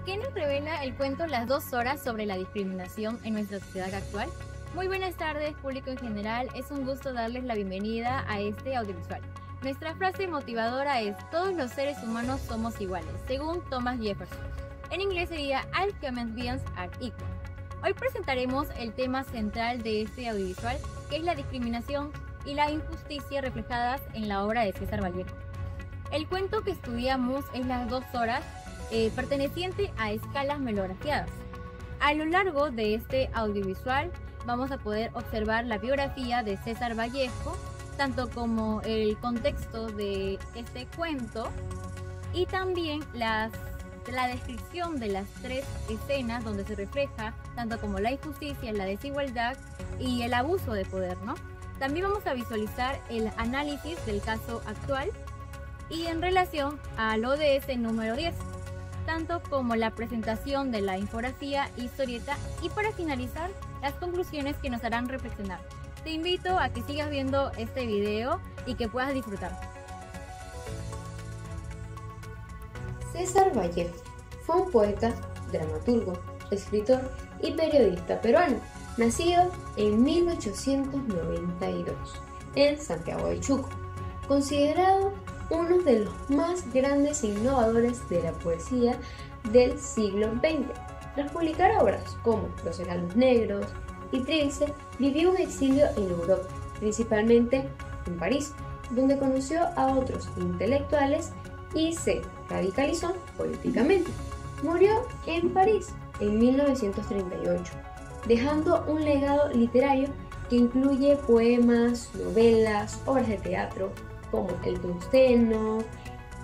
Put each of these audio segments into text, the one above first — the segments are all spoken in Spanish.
¿Qué nos revela el cuento Las 2 horas sobre la discriminación en nuestra sociedad actual? Muy buenas tardes, público en general. Es un gusto darles la bienvenida a este audiovisual. Nuestra frase motivadora es: todos los seres humanos somos iguales, según Thomas Jefferson. En inglés sería All human beings are equal. Hoy presentaremos el tema central de este audiovisual, que es la discriminación y la injusticia reflejadas en la obra de César Vallejo. El cuento que estudiamos es Las 2 horas, perteneciente a escalas melografiadas. A lo largo de este audiovisual vamos a poder observar la biografía de César Vallejo, tanto como el contexto de este cuento y también la descripción de las 3 escenas donde se refleja tanto como la injusticia, la desigualdad y el abuso de poder, ¿no? También vamos a visualizar el análisis del caso actual y en relación al ODS número 10, tanto como la presentación de la infografía, historieta y para finalizar las conclusiones que nos harán reflexionar. Te invito a que sigas viendo este video y que puedas disfrutar. César Vallejo fue un poeta, dramaturgo, escritor y periodista peruano, nacido en 1892 en Santiago de Chuco, considerado uno de los más grandes e innovadores de la poesía del siglo XX. Tras publicar obras como Los Heraldos Negros y Trilce, vivió un exilio en Europa, principalmente en París, donde conoció a otros intelectuales y se radicalizó políticamente. Murió en París en 1938, dejando un legado literario que incluye poemas, novelas, obras de teatro, como El Tungsteno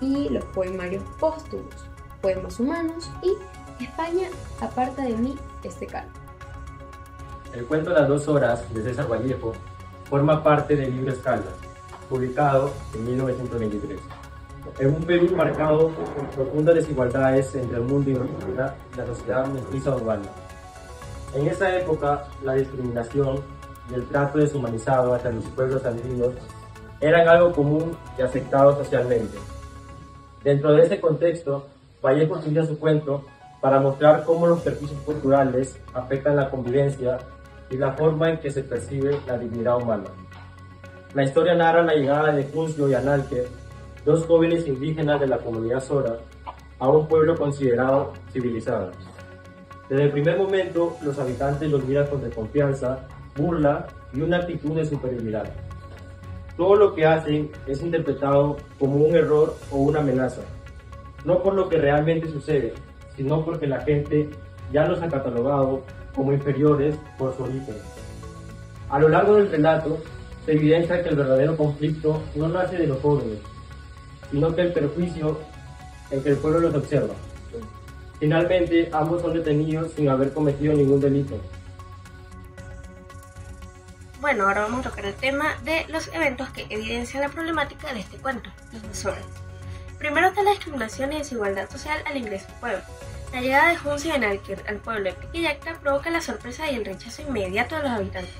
y los poemarios póstumos, Poemas Humanos y España aparta de mí este calvo. El cuento Las 2 horas de César Vallejo forma parte del libro Escalas, publicado en 1923. En un Perú marcado por profundas desigualdades entre el mundo y la sociedad mestiza urbana. En esa época, la discriminación y el trato deshumanizado hacia los pueblos andinos eran algo común y aceptado socialmente. Dentro de ese contexto, Vallejo escribió su cuento para mostrar cómo los perjuicios culturales afectan la convivencia y la forma en que se percibe la dignidad humana. La historia narra la llegada de Juncio y Analker, 2 jóvenes indígenas de la comunidad Sora, a un pueblo considerado civilizado. Desde el primer momento, los habitantes los miran con desconfianza, burla y una actitud de superioridad. Todo lo que hacen es interpretado como un error o una amenaza, no por lo que realmente sucede, sino porque la gente ya los ha catalogado como inferiores por su origen. A lo largo del relato, se evidencia que el verdadero conflicto no nace de los jóvenes, sino que el perjuicio en que el pueblo los observa. Finalmente, ambos son detenidos sin haber cometido ningún delito. Bueno, ahora vamos a tocar el tema de los eventos que evidencian la problemática de este cuento, Las 2 horas. Primero está la discriminación y desigualdad social al ingreso al pueblo. La llegada de Juncio y Analker al pueblo de Piquillacta provoca la sorpresa y el rechazo inmediato de los habitantes.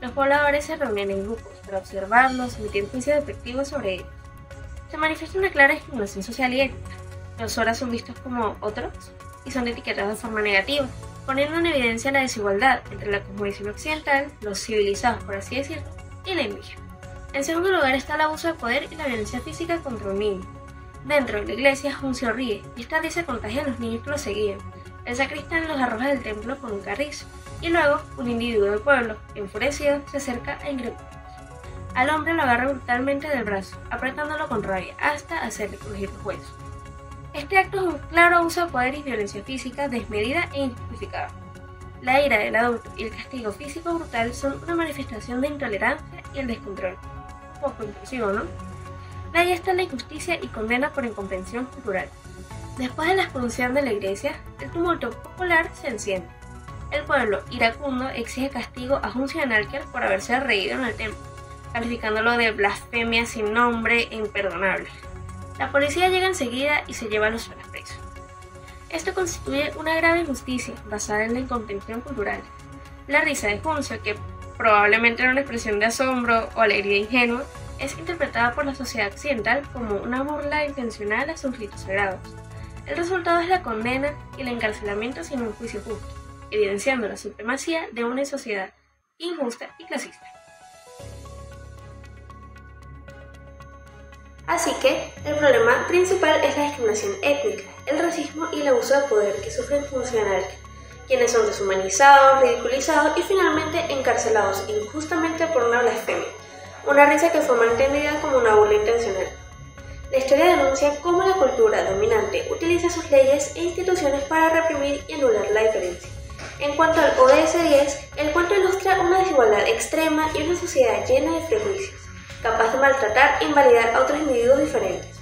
Los pobladores se reúnen en grupos para observarlos y emitir juicios despectivos sobre ellos. Se manifiesta una clara discriminación social y étnica. Los horas son vistos como otros y son etiquetados de forma negativa, poniendo en evidencia la desigualdad entre la cosmovisión occidental, los civilizados por así decirlo, y la indígena. En segundo lugar está el abuso de poder y la violencia física contra un niño. Dentro de la iglesia, Juncio ríe y esta risa contagia a los niños que lo seguían. El sacristán los arroja del templo con un carrizo y luego un individuo del pueblo, enfurecido, se acerca a increparlos. Al hombre lo agarra brutalmente del brazo, apretándolo con rabia hasta hacerle crujir los huesos. Este acto es un claro abuso de poder y violencia física desmedida e injustificada. La ira del adulto y el castigo físico brutal son una manifestación de intolerancia y el descontrol. Poco inclusivo, ¿no? De ahí está la injusticia y condena por incomprensión cultural. Después de la expulsión de la iglesia, el tumulto popular se enciende. El pueblo iracundo exige castigo a Juncio y Analker por haberse reído en el templo, calificándolo de blasfemia sin nombre e imperdonable. La policía llega enseguida y se lleva a los presos. Esto constituye una grave injusticia basada en la incomprensión cultural. La risa de Juncio, que probablemente era una expresión de asombro o alegría ingenua, es interpretada por la sociedad occidental como una burla intencional a sus ritos sagrados. El resultado es la condena y el encarcelamiento sin un juicio justo, evidenciando la supremacía de una sociedad injusta y clasista. Así que, el problema principal es la discriminación étnica, el racismo y el abuso de poder que sufren funcionarios, quienes son deshumanizados, ridiculizados y finalmente encarcelados injustamente por una blasfemia, una risa que fue mantenida como una burla intencional. La historia denuncia cómo la cultura dominante utiliza sus leyes e instituciones para reprimir y anular la diferencia. En cuanto al ODS 10, el cuento ilustra una desigualdad extrema y una sociedad llena de prejuicios, capaz de maltratar e invalidar a otros individuos diferentes.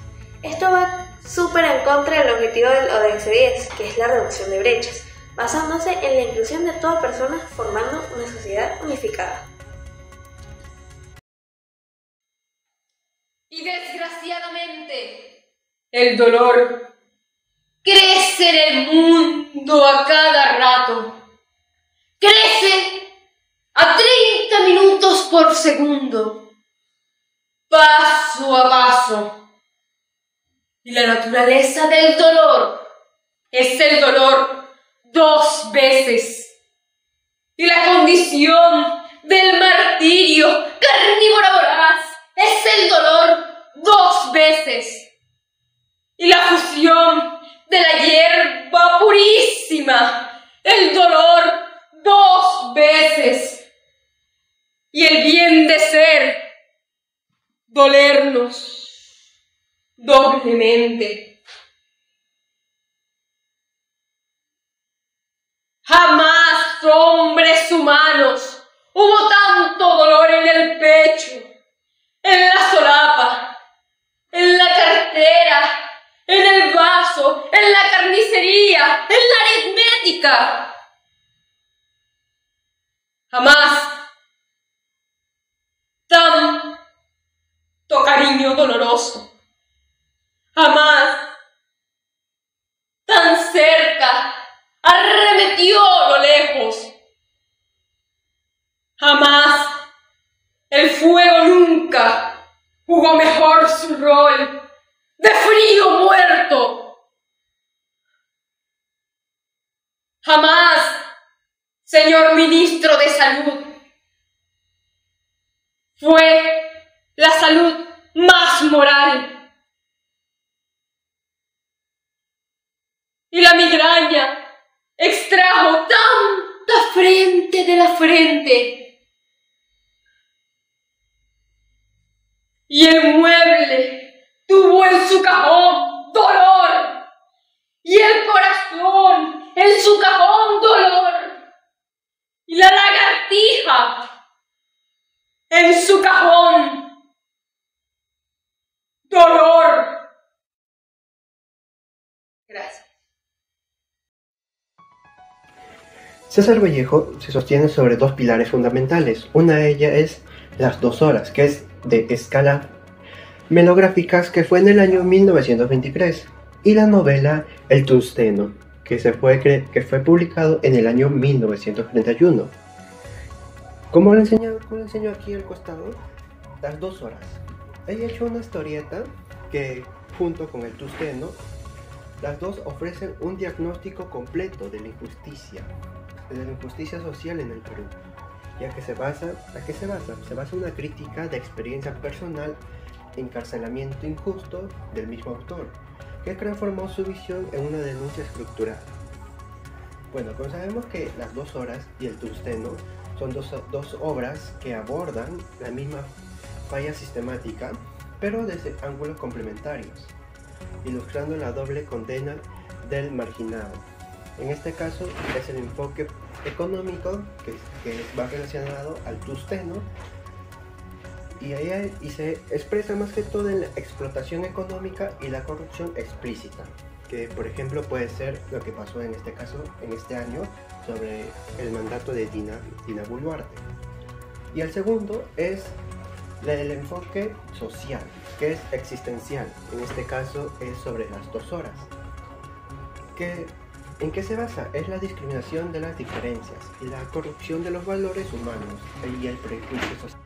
Esto va súper en contra del objetivo del ODS 10, que es la reducción de brechas, basándose en la inclusión de toda persona formando una sociedad unificada. Y desgraciadamente, el dolor crece en el mundo a cada rato. Crece a 30 minutos por segundo, paso a paso. Y la naturaleza del dolor es el dolor 2 veces. Y la condición del martirio carnívoro voraz es el dolor 2 veces. Y la fusión de la hierba purísima, el dolor 2 veces. Y el bien de ser, dolernos doblemente. Jamás, hombres humanos, hubo tanto dolor en el pecho, en la solapa, en la cartera, en el vaso, en la carnicería, en la aritmética. Jamás tanto cariño doloroso. Jamás tan cerca arremetió lo lejos. Jamás el fuego nunca jugó mejor su rol de frío muerto. Jamás, señor ministro de Salud, fue la salud más moral. Y la migraña extrajo tanta frente de la frente. Y el mueble tuvo en su cajón dolor. Y el corazón en su cajón dolor. Y la lagartija en su cajón dolor. Gracias. César Vallejo se sostiene sobre 2 pilares fundamentales. Una de ellas es Las 2 horas, que es de escala melográficas, que fue en el año 1923, y la novela El Tungsteno, que fue publicado en el año 1931. Como le enseño aquí al costado, Las 2 horas. He hecho una historieta que, junto con El Tungsteno, las dos ofrecen un diagnóstico completo de la injusticia social en el Perú. ¿A qué se basa? Se basa en una crítica de experiencia personal, encarcelamiento injusto del mismo autor, que transformó su visión en una denuncia estructural. Bueno, como sabemos que Las 2 horas y El Tungsteno son dos obras que abordan la misma falla sistemática, pero desde ángulos complementarios, ilustrando la doble condena del marginado. En este caso es el enfoque económico que va relacionado al Tungsteno, y se expresa más que todo en la explotación económica y la corrupción explícita, que por ejemplo puede ser lo que pasó en este caso, en este año, sobre el mandato de Dina Boluarte. Y el segundo es el enfoque social, que es existencial. En este caso es sobre Las 2 horas. ¿En qué se basa? Es la discriminación de las diferencias y la corrupción de los valores humanos y el prejuicio social.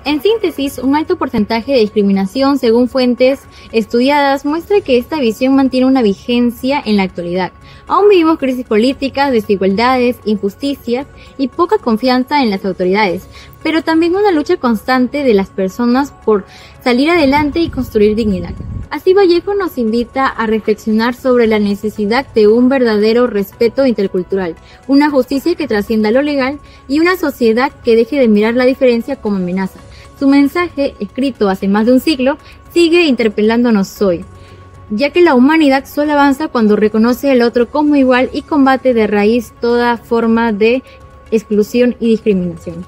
En síntesis, un alto porcentaje de discriminación, según fuentes estudiadas, muestra que esta visión mantiene una vigencia en la actualidad. Aún vivimos crisis políticas, desigualdades, injusticias y poca confianza en las autoridades, pero también una lucha constante de las personas por salir adelante y construir dignidad. Así Vallejo nos invita a reflexionar sobre la necesidad de un verdadero respeto intercultural, una justicia que trascienda lo legal y una sociedad que deje de mirar la diferencia como amenaza. Su mensaje, escrito hace más de un siglo, sigue interpelándonos hoy, ya que la humanidad solo avanza cuando reconoce al otro como igual y combate de raíz toda forma de exclusión y discriminación.